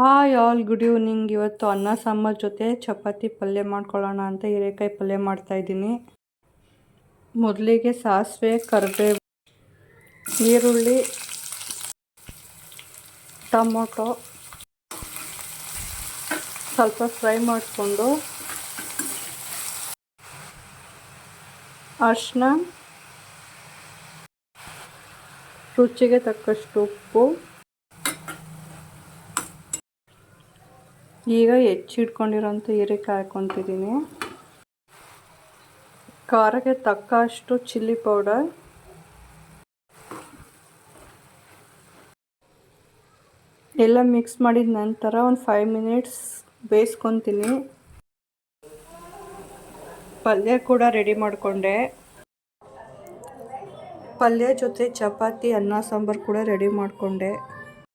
Hi all, good evening. ಇವತ್ತು ಅನ್ನ ಸಾಂಬಾರ್ ಜೊತೆ ಚಪಾತಿ ಪಲ್ಯ ಮಾಡ್ಕೊಳ್ಳೋಣ ಅಂತ ಹೀರೆಕಾಯಿ ಪಲ್ಯ ಮಾಡ್ತಾಯಿದ್ದೀನಿ. ಮೊದಲಿಗೆ ಸಾಸಿವೆ, ಕರಿಬೇವು, ಈರುಳ್ಳಿ, ಟೊಮೊಟೊ ಸ್ವಲ್ಪ ಫ್ರೈ ಮಾಡಿಕೊಂಡು ಅರಿಶಿನ, ರುಚಿಗೆ ತಕ್ಕಷ್ಟು ಉಪ್ಪು, ಈಗ ಹೆಚ್ಚಿಟ್ಕೊಂಡಿರೋಂಥ ಹೀರೆಕಾಯಿ ಹಾಕ್ಕೊತಿದ್ದೀನಿ. ಖಾರಕ್ಕೆ ತಕ್ಕಷ್ಟು ಚಿಲ್ಲಿ ಪೌಡರ್, ಎಲ್ಲ ಮಿಕ್ಸ್ ಮಾಡಿದ ನಂತರ ಒಂದು 5 ಮಿನಿಟ್ಸ್ ಬೇಯಿಸ್ಕೊತೀನಿ. ಪಲ್ಯ ಕೂಡ ರೆಡಿ ಮಾಡಿಕೊಂಡೆ. ಪಲ್ಯ ಜೊತೆ ಚಪಾತಿ, ಅನ್ನ ಸಾಂಬಾರು ಕೂಡ ರೆಡಿ ಮಾಡಿಕೊಂಡೆ.